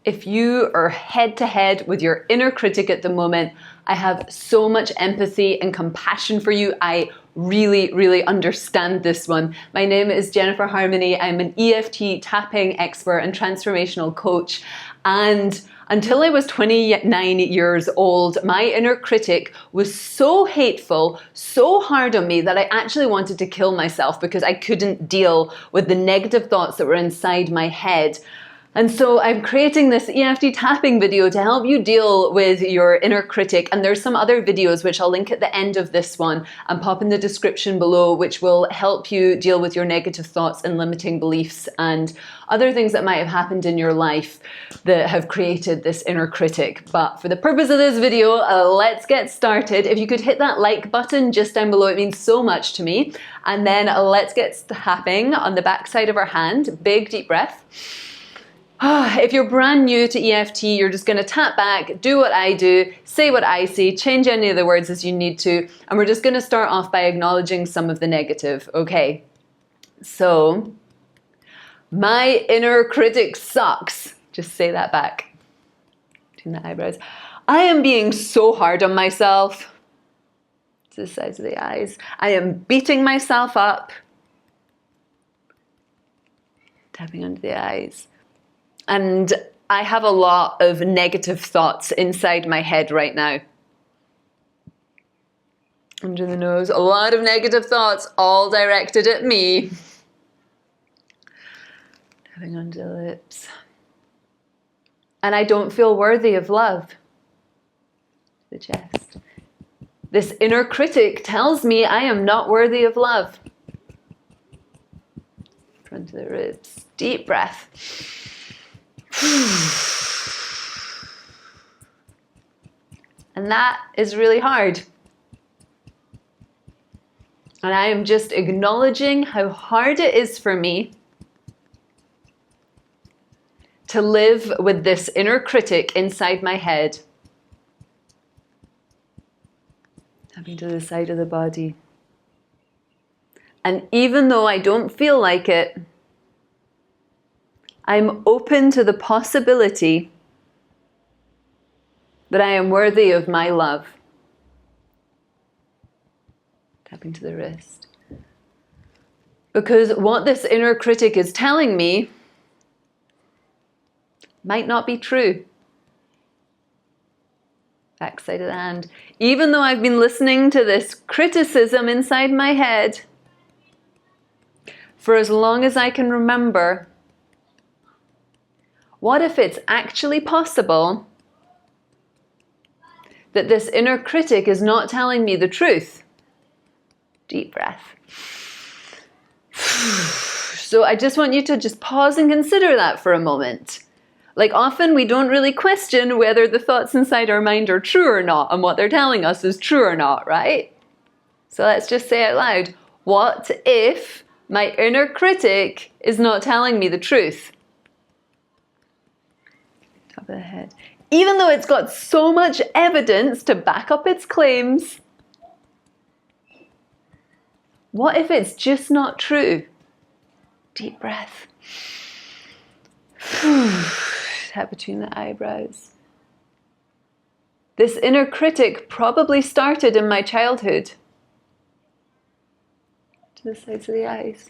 If you are head to head with your inner critic at the moment, I have so much empathy and compassion for you. I really, really understand this one. My name is Jennifer Harmony. I'm an EFT tapping expert and transformational coach. And until I was 29 years old, my inner critic was so hateful, so hard on me that I actually wanted to kill myself because I couldn't deal with the negative thoughts that were inside my head. And so I'm creating this EFT tapping video to help you deal with your inner critic. And there's some other videos which I'll link at the end of this one and pop in the description below, which will help you deal with your negative thoughts and limiting beliefs and other things that might have happened in your life that have created this inner critic. But for the purpose of this video, let's get started. If you could hit that like button just down below, it means so much to me. And then let's get tapping on the back side of our hand. Big deep breath. If you're brand new to EFT, you're just going to tap back, do what I do, say what I say, change any of the words as you need to, and we're just going to start off by acknowledging some of the negative, okay? So, my inner critic sucks. Just say that back. Between the eyebrows. I am being so hard on myself. To the sides of the eyes. I am beating myself up. Tapping under the eyes. And I have a lot of negative thoughts inside my head right now. Under the nose, a lot of negative thoughts, all directed at me. Tapping under the lips. And I don't feel worthy of love. The chest. This inner critic tells me I am not worthy of love. Front of the ribs. Deep breath. And that is really hard. And I am just acknowledging how hard it is for me to live with this inner critic inside my head. Tapping to the side of the body. And even though I don't feel like it, I'm open to the possibility that I am worthy of my love. Tapping to the wrist. Because what this inner critic is telling me might not be true. Back side of the hand. Even though I've been listening to this criticism inside my head for as long as I can remember, what if it's actually possible that this inner critic is not telling me the truth? Deep breath. So I just want you to just pause and consider that for a moment. Like often we don't really question whether the thoughts inside our mind are true or not and what they're telling us is true or not, right? So let's just say out loud, what if my inner critic is not telling me the truth? Top of the head. Even though it's got so much evidence to back up its claims, what if it's just not true? Deep breath. Tap between the eyebrows. This inner critic probably started in my childhood. To the sides of the eyes.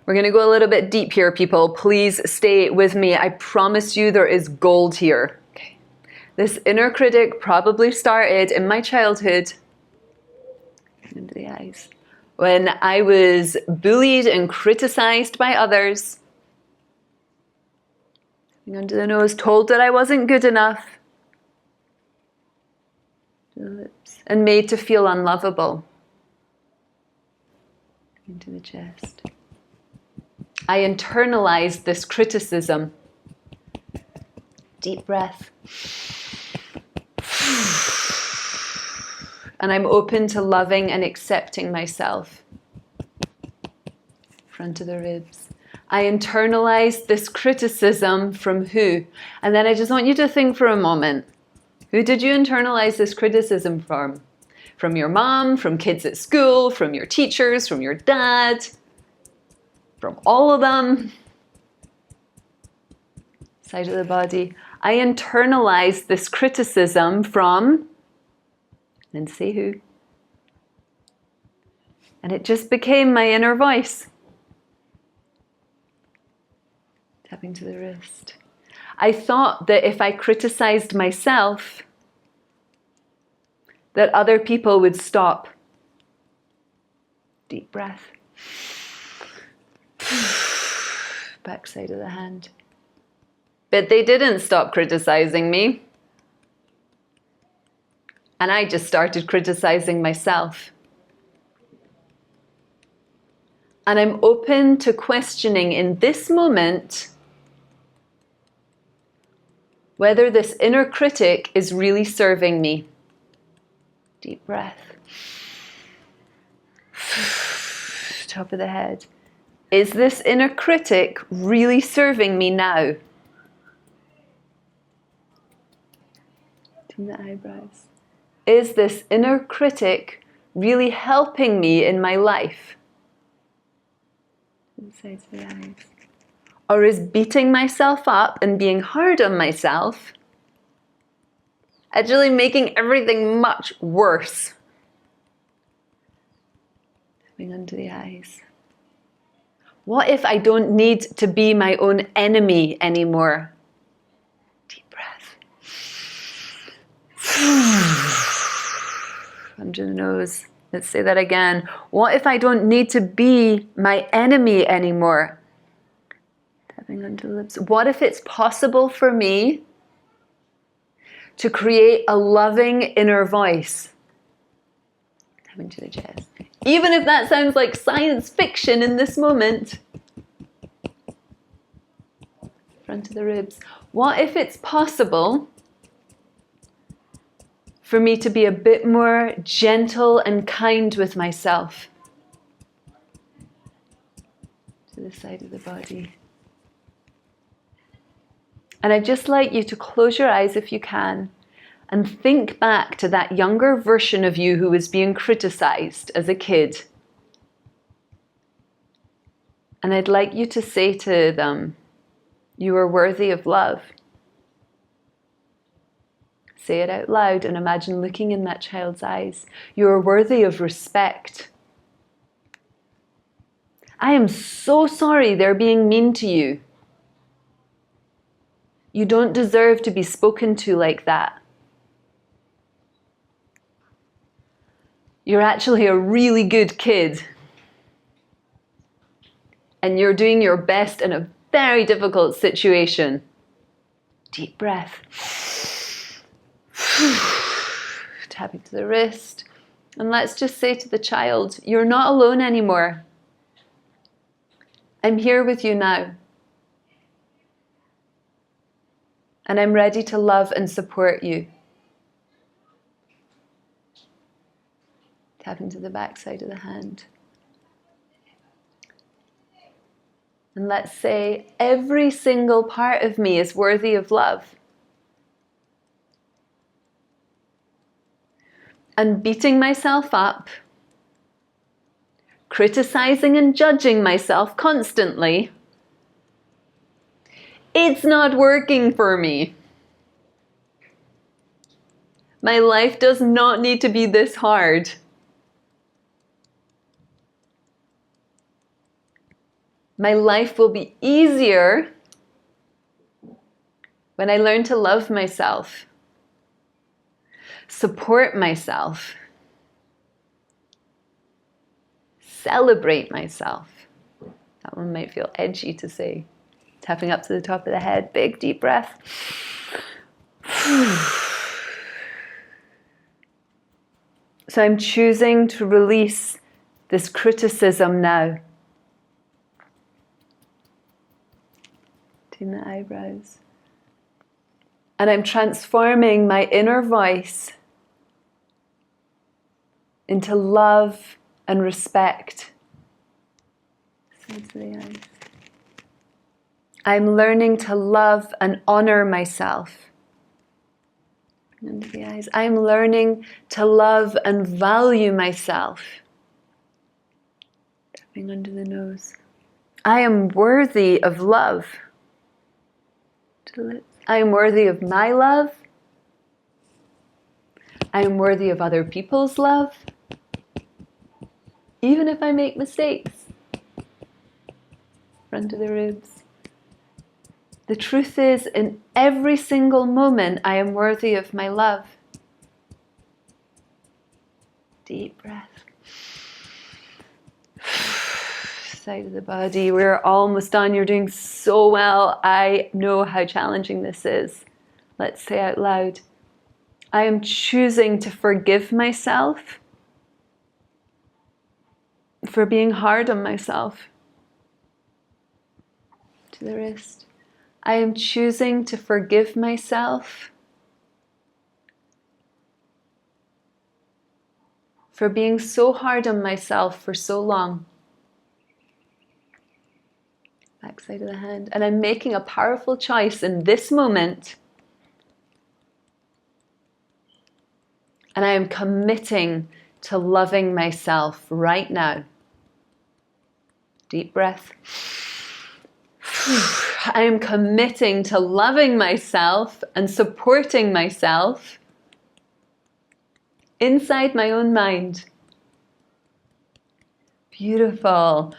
We're going to go a little bit deep here, people. Please stay with me. I promise you there is gold here. Okay. This inner critic probably started in my childhood. Into the eyes. When I was bullied and criticized by others. Under the nose, told that I wasn't good enough. To the lips. And made to feel unlovable. Into the chest. I internalized this criticism. Deep breath. And I'm open to loving and accepting myself. Front of the ribs. I internalized this criticism from who? And then I just want you to think for a moment. Who did you internalize this criticism from? From your mom, from kids at school, from your teachers, from your dad? From all of them? Side of the body. I internalized this criticism from, and say who. And it just became my inner voice. Tapping to the wrist. I thought that if I criticized myself, that other people would stop. Deep breath. Back side of the hand. But they didn't stop criticizing me. And I just started criticizing myself. And I'm open to questioning in this moment whether this inner critic is really serving me. Deep breath. Top of the head. Is this inner critic really serving me now? To the eyebrows. Is this inner critic really helping me in my life? To the sides of the eyes. Or is beating myself up and being hard on myself actually making everything much worse? Tapping under the eyes. What if I don't need to be my own enemy anymore? Deep breath. Under the nose. Let's say that again. What if I don't need to be my enemy anymore? Tapping under the lips. What if it's possible for me to create a loving inner voice? Tapping to the chest. Even if that sounds like science fiction in this moment. Front of the ribs. What if it's possible for me to be a bit more gentle and kind with myself? To the side of the body. And I'd just like you to close your eyes if you can and think back to that younger version of you who was being criticized as a kid. And I'd like you to say to them, you are worthy of love. Say it out loud and imagine looking in that child's eyes. You are worthy of respect. I am so sorry they're being mean to you. You don't deserve to be spoken to like that. You're actually a really good kid. And you're doing your best in a very difficult situation. Deep breath. Tapping to the wrist. And let's just say to the child, you're not alone anymore. I'm here with you now. And I'm ready to love and support you. Tap into the back side of the hand. And let's say every single part of me is worthy of love. And beating myself up, criticizing and judging myself constantly, it's not working for me. My life does not need to be this hard. My life will be easier when I learn to love myself, support myself, celebrate myself. That one might feel edgy to say. Tapping up to the top of the head, big deep breath. So I'm choosing to release this criticism now. Doing the eyebrows. And I'm transforming my inner voice into love and respect. Sides of the eyes. I'm learning to love and honor myself. Under the eyes. I'm learning to love and value myself. Tapping under the nose. I am worthy of love. To I am worthy of my love. I am worthy of other people's love, even if I make mistakes. Front of the ribs. The truth is, in every single moment, I am worthy of my love. Deep breath. Side of the body. We're almost done. You're doing so well. I know how challenging this is. Let's say out loud. I am choosing to forgive myself for being hard on myself. To the wrist. I am choosing to forgive myself for being so hard on myself for so long. Backside of the hand. And I'm making a powerful choice in this moment. And I am committing to loving myself right now. Deep breath. I am committing to loving myself and supporting myself inside my own mind. Beautiful.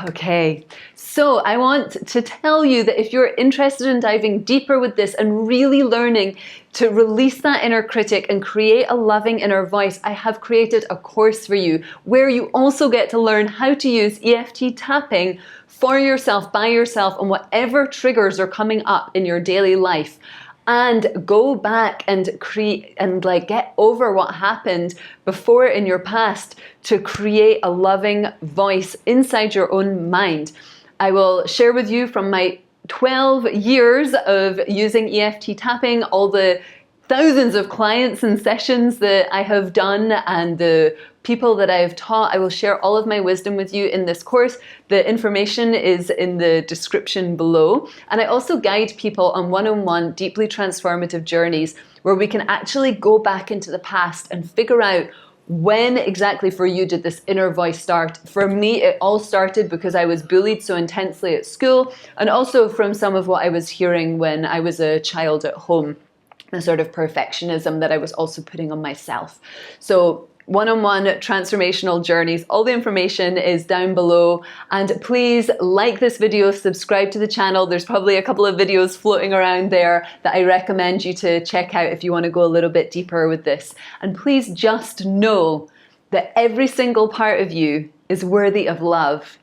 Okay, so I want to tell you that if you're interested in diving deeper with this and really learning to release that inner critic and create a loving inner voice, I have created a course for you where you also get to learn how to use EFT tapping for yourself, by yourself, on whatever triggers are coming up in your daily life. And go back and create and get over what happened before in your past to create a loving voice inside your own mind. I will share with you from my 12 years of using EFT tapping, all the thousands of clients and sessions that I have done and the people that I have taught. I will share all of my wisdom with you in this course. The information is in the description below. And I also guide people on one-on-one deeply transformative journeys where we can actually go back into the past and figure out when exactly for you did this inner voice start. For me, it all started because I was bullied so intensely at school, and also from some of what I was hearing when I was a child at home, the sort of perfectionism that I was also putting on myself. So one-on-one transformational journeys, all the information is down below. And please like this video, subscribe to the channel. There's probably a couple of videos floating around there that I recommend you to check out if you want to go a little bit deeper with this. And please just know that every single part of you is worthy of love.